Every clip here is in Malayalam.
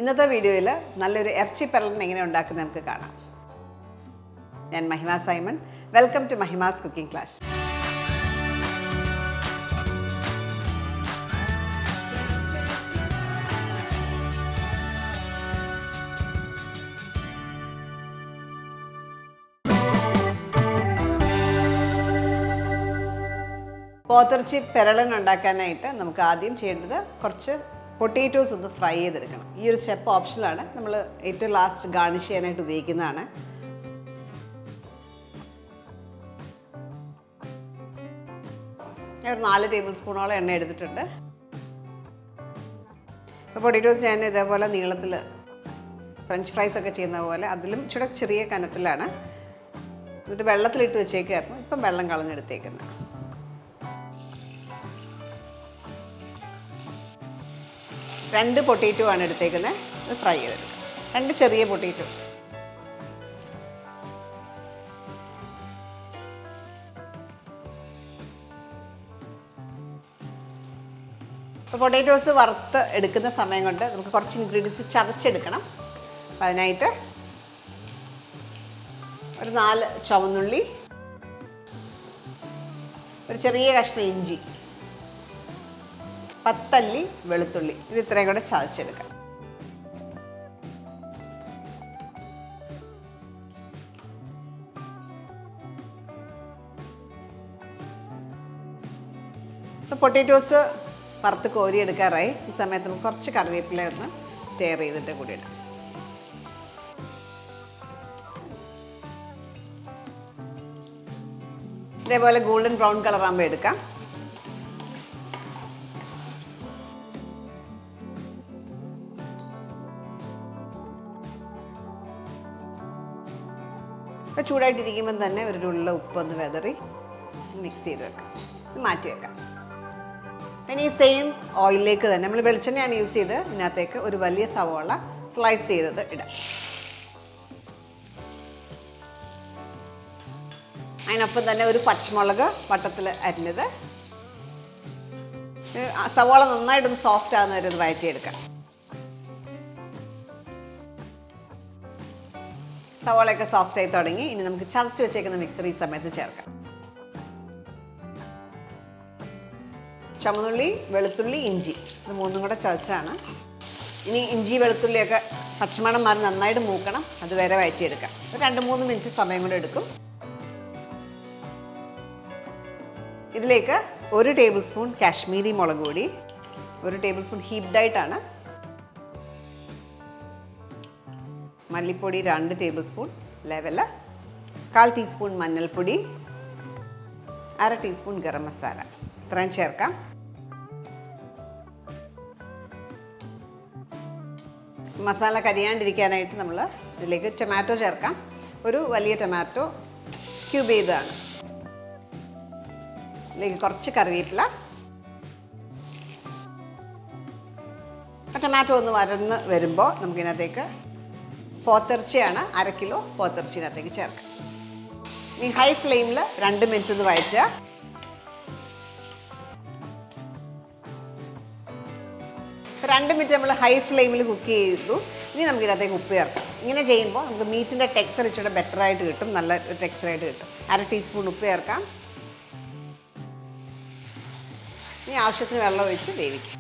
ഇന്നത്തെ വീഡിയോയിൽ നല്ലൊരു ഇറച്ചി പെരളൻ എങ്ങനെ ഉണ്ടാക്കുന്നത് നമുക്ക് കാണാം. ഞാൻ Mahima Simon. Welcome to Mahima's cooking class. പോത്തിറച്ചി പെരളൻ ഉണ്ടാക്കാനായിട്ട് നമുക്ക് ആദ്യം ചെയ്യേണ്ടത് കുറച്ച് പൊട്ടേറ്റോസ് ഒന്ന് ഫ്രൈ ചെയ്തെടുക്കണം. ഈ ഒരു സ്റ്റെപ്പ് ഓപ്ഷനിലാണ്, നമ്മൾ ഏറ്റവും ലാസ്റ്റ് ഗാർണിഷ് ചെയ്യാനായിട്ട് ഉപയോഗിക്കുന്നതാണ്. ഞാൻ ഒരു 4 ടേബിൾ സ്പൂണോളം എണ്ണ എടുത്തിട്ടുണ്ട്. ഇപ്പോൾ പൊട്ടേറ്റോസ് ഞാൻ ഇതേപോലെ നീളത്തിൽ ഫ്രഞ്ച് ഫ്രൈസ് ഒക്കെ ചെയ്യുന്ന പോലെ അതിലും ചെറിയ കനത്തിലാണ്. എന്നിട്ട് വെള്ളത്തിലിട്ട് വെച്ചേക്കായിരുന്നു. ഇപ്പം വെള്ളം കളഞ്ഞെടുത്തേക്കുന്നത്. 2 പൊട്ടേറ്റോ ആണ് എടുത്തേക്കുന്നത്. ഇത് ഫ്രൈ ചെയ്തെടുക്കാം. 2 ചെറിയ പൊട്ടേറ്റോ. ഇപ്പോൾ പൊട്ടേറ്റോസ് വറുത്ത് എടുക്കുന്ന സമയം കൊണ്ട് നമുക്ക് കുറച്ച് ഇൻഗ്രീഡിയൻസ് ചതച്ചെടുക്കണം. അപ്പം അതിനായിട്ട് ഒരു 4 ചുവന്നുള്ളി, ഒരു ചെറിയ കഷ്ണം ഇഞ്ചി, 10 അല്ലി വെളുത്തുള്ളി, ഇത് ഇത്രയും കൂടെ ചതച്ചെടുക്കാം. ഇപ്പോൾ പൊട്ടേറ്റോസ് വറുത്ത് കോരിയെടുക്കാറായി. ഈ സമയത്ത് നമുക്ക് കുറച്ച് കറിവേപ്പില ഒന്ന് ടേർ ചെയ്തിട്ട് കൂടി ഇടാം. ഇതേപോലെ ഗോൾഡൻ ബ്രൗൺ കളറാകുമ്പോൾ എടുക്കാം. ഇപ്പോൾ ചൂടായിട്ടിരിക്കുമ്പം തന്നെ ഒരു ഉള്ള ഉപ്പൊന്ന് വെതറി മിക്സ് ചെയ്ത് വെക്കാം. മാറ്റി വെക്കാം. പിന്നെ ഈ സെയിം ഓയിലിലേക്ക് തന്നെ നമ്മൾ വെളിച്ചെണ്ണയാണ് യൂസ് ചെയ്ത് ഇതിനകത്തേക്ക് ഒരു വലിയ സവോള സ്ലൈസ് ചെയ്തത് ഇടാം. അതിനൊപ്പം തന്നെ ഒരു പച്ചമുളക് വട്ടത്തിൽ അരിഞ്ഞത്. സവോള നന്നായിട്ടൊന്ന് സോഫ്റ്റ് ആകുന്ന വരെ ഒന്ന് വഴറ്റിയെടുക്കാം. സവോളയൊക്കെ സോഫ്റ്റ് ആയി തുടങ്ങി. ഇനി നമുക്ക് ചതച്ച് വെച്ചേക്കുന്ന മിക്സർ ഈ സമയത്ത് ചേർക്കാം. ചുവന്നുള്ളി, വെളുത്തുള്ളി, ഇഞ്ചി, ഇത് 3ഉം കൂടെ ചതച്ചാണ്. ഇനി ഇഞ്ചി വെളുത്തുള്ളിയൊക്കെ പച്ചമണം മാറി നന്നായിട്ട് മൂക്കണം. അതുവരെ വഴറ്റിയെടുക്കാം. ഒരു 2-3 മിനിറ്റ് സമയം കൂടെ എടുക്കും. ഇതിലേക്ക് 1 ടേബിൾ സ്പൂൺ കാശ്മീരി മുളക് പൊടി, 1 ടേബിൾ സ്പൂൺ ഹീപ്ഡ് ആയിട്ടാണ്, മല്ലിപ്പൊടി 2 ടേബിൾ സ്പൂൺ ലെവല്, 1/4 ടീസ്പൂൺ മഞ്ഞൾപ്പൊടി, 1/2 ടീസ്പൂൺ ഗരം മസാല, ഇത്രയും ചേർക്കാം. മസാല കരിയാണ്ടിരിക്കാനായിട്ട് നമ്മൾ ഇതിലേക്ക് ടൊമാറ്റോ ചേർക്കാം. ഒരു വലിയ ടൊമാറ്റോ ക്യൂബ് ചെയ്തതാണ്. ഇതിലേക്ക് കുറച്ച് കറിവേപ്പില. ടൊമാറ്റോ ഒന്ന് വരന്ന് വരുമ്പോൾ നമുക്കിതിനകത്തേക്ക് പോത്തിറച്ചിയാണ്, 1/2 കിലോ പോത്തിറച്ചിനകത്തേക്ക് ചേർക്കാം. ഈ ഹൈ ഫ്ലെയിമിൽ 2 മിനിറ്റ് ഒന്ന് വഴറ്റുക. ഇപ്പോൾ 2 മിനിറ്റ് നമ്മൾ ഹൈ ഫ്ലെയിമിൽ കുക്ക് ചെയ്തു. ഇനി നമുക്ക് ഇതിനകത്തേക്ക് ഉപ്പ് ചേർക്കാം. ഇങ്ങനെ ചെയ്യുമ്പോൾ നമുക്ക് മീറ്റിൻ്റെ ടെക്സ്ചർ ഇച്ചിരി ബെറ്ററായിട്ട് കിട്ടും, നല്ല ടെക്സ്ചറായിട്ട് കിട്ടും. 1/2 ടീസ്പൂൺ ഉപ്പ് ചേർക്കാം. ഇനി ആവശ്യത്തിന് വെള്ളം ഒഴിച്ച് വേവിക്കാം.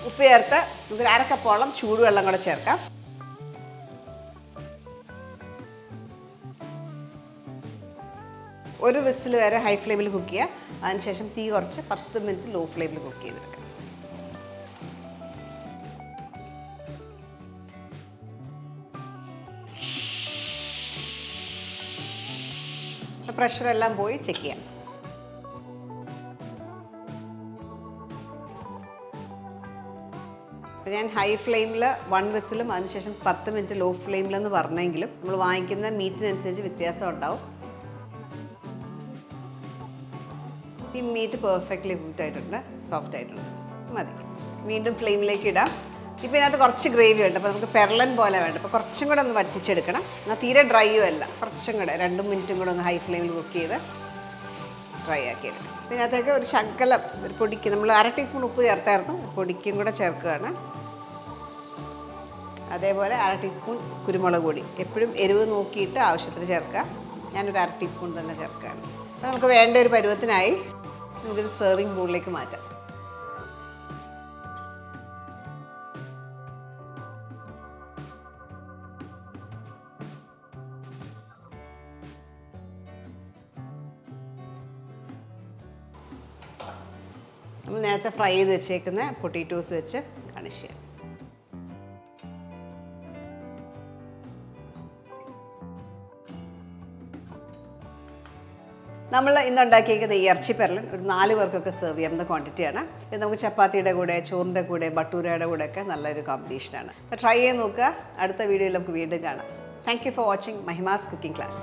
ഉപ്പ് ചേർത്ത് നമുക്ക് 1/2 കപ്പോളം ചൂടുവെള്ളം കൂടെ ചേർക്കാം. ഒരു വിസിൽ വരെ ഹൈ ഫ്ലെയിമിൽ കുക്ക് ചെയ്യുക. അതിനുശേഷം തീ കുറച്ച് 10 മിനിറ്റ് ലോ ഫ്ലെയിമിൽ കുക്ക് ചെയ്തെടുക്കാം. പ്രഷറെല്ലാം പോയി ചെക്ക് ചെയ്യാം. ഞാൻ ഹൈ ഫ്ലെയിമിൽ 1 വിസിലും അതിനുശേഷം 10 മിനിറ്റ് ലോ ഫ്ലെയിമിലെന്ന് പറഞ്ഞെങ്കിലും നമ്മൾ വാങ്ങിക്കുന്ന മീറ്റിനനുസരിച്ച് വ്യത്യാസം ഉണ്ടാവും. ഈ മീറ്റ് പെർഫെക്റ്റ്ലി കുക്ക്ഡ് ആയിട്ടുണ്ട്, സോഫ്റ്റ് ആയിട്ടുണ്ട്. മതി. വീണ്ടും ഫ്ലെയിമിലേക്ക് ഇടാം. ഇപ്പോൾ ഇതിനകത്ത് കുറച്ച് ഗ്രേവി ഉണ്ട്. അപ്പോൾ നമുക്ക് പെരളൻ പോലെ വേണ്ട. അപ്പോൾ കുറച്ചും കൂടെ ഒന്ന് വറ്റിച്ചെടുക്കണം. എന്നാൽ തീരെ ഡ്രൈയും അല്ല, കുറച്ചും കൂടെ 2 മിനിറ്റും കൂടെ ഒന്ന് ഹൈ ഫ്ലെയിമിൽ കുക്ക് ചെയ്ത് ഡ്രൈ ആക്കിയെടുക്കണം. ഇതിനകത്തേക്ക് ഒരു ശകലം ഒരു പൊടിക്ക് നമ്മൾ 1/2 ടീസ്പൂൺ ഉപ്പ് ചേർത്തായിരുന്നു, പൊടിക്കും കൂടെ ചേർക്കുകയാണ്. അതേപോലെ 1/2 ടീസ്പൂൺ കുരുമുളക് പൊടി. എപ്പോഴും എരിവ് നോക്കിയിട്ട് ആവശ്യത്തിന് ചേർക്കുക. ഞാനൊരു 1/2 ടീസ്പൂൺ തന്നെ ചേർക്കുകയാണ്. അപ്പോൾ നമുക്ക് വേണ്ട ഒരു പരുവത്തിനായി നമുക്കിത് സെർവിങ് ബൗളിലേക്ക് മാറ്റാം. നമ്മൾ നേരത്തെ ഫ്രൈ ചെയ്ത് വെച്ചേക്കുന്ന പൊട്ടറ്റോസ് വെച്ച് ഗാർണിഷ് ചെയ്യാം. നമ്മൾ ഇന്ന് ഉണ്ടാക്കിയിരിക്കുന്ന ഈ ഇറച്ചി പെരലൻ ഒരു 4 പേർക്കൊക്കെ സെർവ് ചെയ്യാവുന്ന ക്വാണ്ടിറ്റിയാണ്. ഇത് നമുക്ക് ചപ്പാത്തിയുടെ കൂടെ, ചോറിൻ്റെ കൂടെ, ബട്ടൂരയുടെ കൂടെ ഒക്കെ നല്ലൊരു കോമ്പിനേഷനാണ്. അപ്പോൾ ട്രൈ ചെയ്ത് നോക്കുക. അടുത്ത വീഡിയോയിൽ നമുക്ക് വീണ്ടും കാണാം. Thank you for watching Mahima's cooking class.